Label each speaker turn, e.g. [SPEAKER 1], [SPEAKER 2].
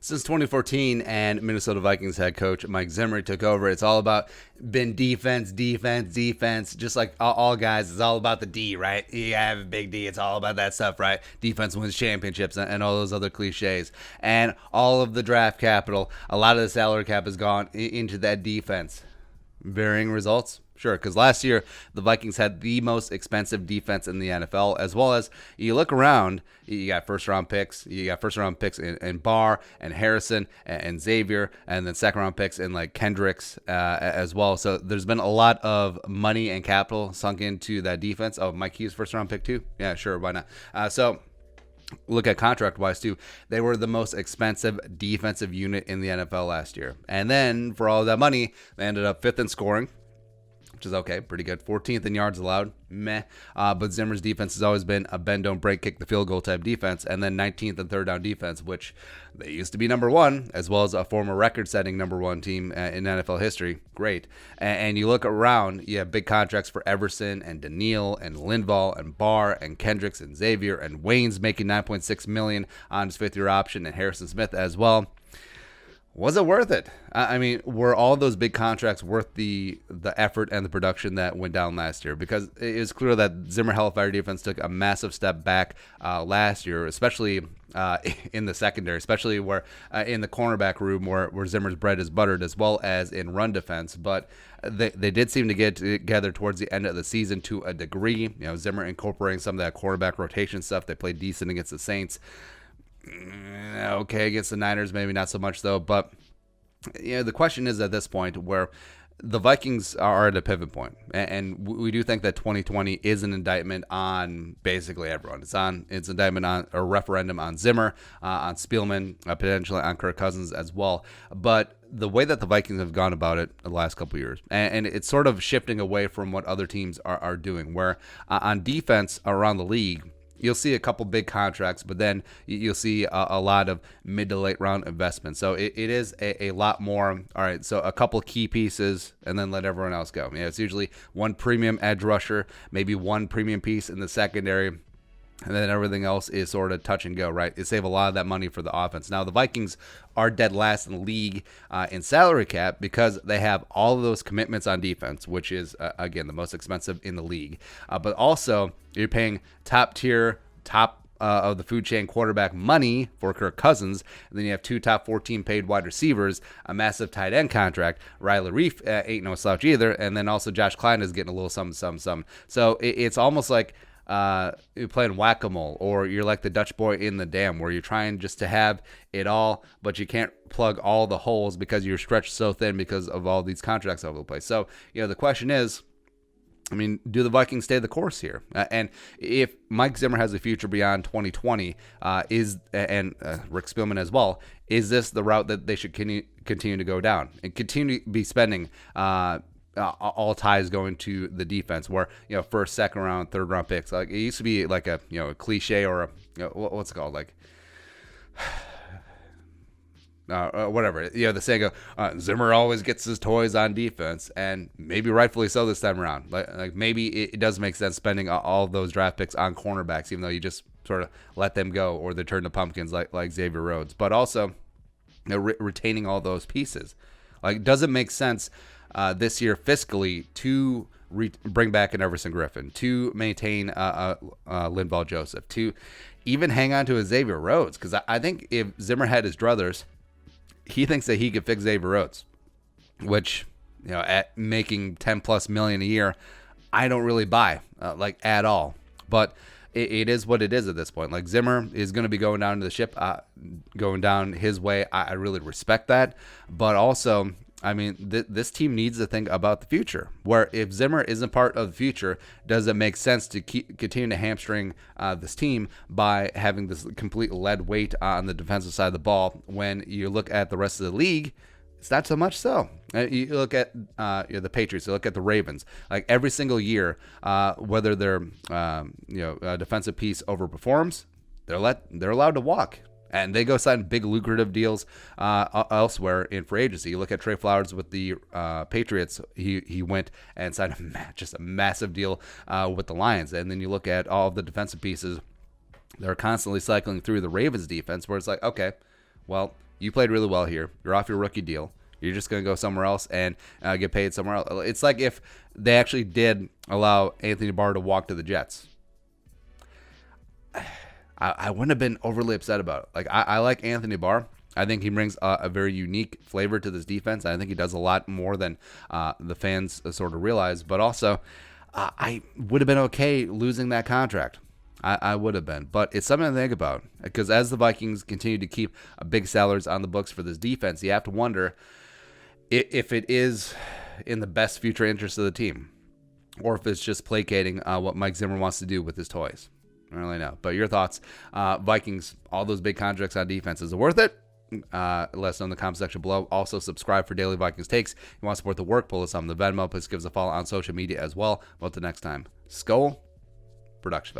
[SPEAKER 1] Since 2014 and Minnesota Vikings head coach Mike Zimmer took over, it's all about been defense, defense, defense. Just like all guys, it's all about the D, right? You have a big D. It's all about that stuff, right? Defense wins championships and all those other cliches. And all of the draft capital, a lot of the salary cap has gone into that defense. Varying results. Sure, because last year the Vikings had the most expensive defense in the NFL, as well as you look around, you got first-round picks. You got first-round picks in Barr and Harrison and Xavier, and then second-round picks in like Kendricks as well. So there's been a lot of money and capital sunk into that defense. Oh, Mike Hughes, first-round pick too? Yeah, sure, why not? So look at contract-wise, too. They were the most expensive defensive unit in the NFL last year. And then, for all of that money, they ended up fifth in scoring, which is okay, pretty good. 14th in yards allowed, meh. But Zimmer's defense has always been a bend, don't break, kick the field goal type defense. And then 19th and third down defense, which they used to be number one, as well as a former record-setting number one team in NFL history. Great. And you look around, you have big contracts for Everson and Daniil and Linval and Barr and Kendricks and Xavier and Wayne's making $9.6 million on his fifth-year option, and Harrison Smith as well. Was it worth it? I mean, were all those big contracts worth the effort and the production that went down last year? Because it is clear that Zimmer Hellfire Defense took a massive step back last year, especially in the secondary, especially where in the cornerback room where Zimmer's bread is buttered, as well as in run defense. But they did seem to get together towards the end of the season to a degree. You know, Zimmer incorporating some of that quarterback rotation stuff. They played decent against the Saints. Okay, against the Niners, maybe not so much though. But you know, the question is at this point where the Vikings are at a pivot point, and we do think that 2020 is an indictment on basically everyone. It's an indictment on a referendum on Zimmer, on Spielman, potentially on Kirk Cousins as well. But the way that the Vikings have gone about it the last couple of years, and it's sort of shifting away from what other teams are doing, where on defense around the league, you'll see a couple big contracts, but then you'll see a lot of mid to late round investments. So it is a lot more. All right, so a couple key pieces, and then let everyone else go. It's usually one premium edge rusher, maybe one premium piece in the secondary, and then everything else is sort of touch and go, right? It save a lot of that money for the offense. Now, the Vikings are dead last in the league in salary cap because they have all of those commitments on defense, which is, again, the most expensive in the league. But also, you're paying top of the food chain quarterback money for Kirk Cousins, and then you have two top 14 paid wide receivers, a massive tight end contract. Riley Reif ain't no slouch either, and then also Josh Klein is getting a little some. So it's almost like you're playing whack-a-mole, or you're like the Dutch boy in the dam, where you're trying just to have it all, but you can't plug all the holes because you're stretched so thin because of all these contracts over the place. So, you know, the question is, I mean, do the Vikings stay the course here? And if Mike Zimmer has a future beyond 2020, and Rick Spielman as well, is this the route that they should continue to go down and continue to be spending all ties going to the defense, where, you know, first, second round, third round picks? Like, it used to be like a, you know, a cliche, or a, you know, what's it called, like whatever, you know, the saying of Zimmer always gets his toys on defense, and maybe rightfully so this time around. Like maybe it does make sense spending all those draft picks on cornerbacks, even though you just sort of let them go, or they turn to pumpkins like Xavier Rhodes. But also, you know, retaining all those pieces. Like, does it make sense this year fiscally to bring back an Everson Griffin, to maintain Linval Joseph, to even hang on to a Xavier Rhodes? Because I think if Zimmer had his druthers, he thinks that he could fix Xavier Rhodes, which, you know, at making $10+ million a year, I don't really buy, like, at all. But it is what it is at this point. Like, Zimmer is going to be going down to the ship, going down his way. I really respect that. But also, I mean, this team needs to think about the future, where if Zimmer isn't part of the future, does it make sense to continue to hamstring this team by having this complete lead weight on the defensive side of the ball? When you look at the rest of the league, it's not so much so. You look at the Patriots, you look at the Ravens. Like, every single year, whether their defensive piece overperforms, they're allowed to walk. And they go sign big lucrative deals elsewhere in free agency. You look at Trey Flowers with the Patriots. He went and signed just a massive deal with the Lions. And then you look at all of the defensive pieces. They're constantly cycling through the Ravens defense, where it's like, okay, well, you played really well here. You're off your rookie deal. You're just going to go somewhere else and get paid somewhere else. It's like if they actually did allow Anthony Barr to walk to the Jets. I wouldn't have been overly upset about it. Like, I like Anthony Barr. I think he brings a very unique flavor to this defense. I think he does a lot more than the fans sort of realize. But also, I would have been okay losing that contract. I would have been. But it's something to think about. Because as the Vikings continue to keep big salaries on the books for this defense, you have to wonder if it is in the best future interest of the team, or if it's just placating what Mike Zimmer wants to do with his toys. I don't really know. But your thoughts, Vikings, all those big contracts on defense, is it worth it? Let us know in the comment section below. Also, subscribe for daily Vikings takes. If you want to support the work, pull us on the Venmo. Please give us a follow on social media as well. About the next time, Skull Production.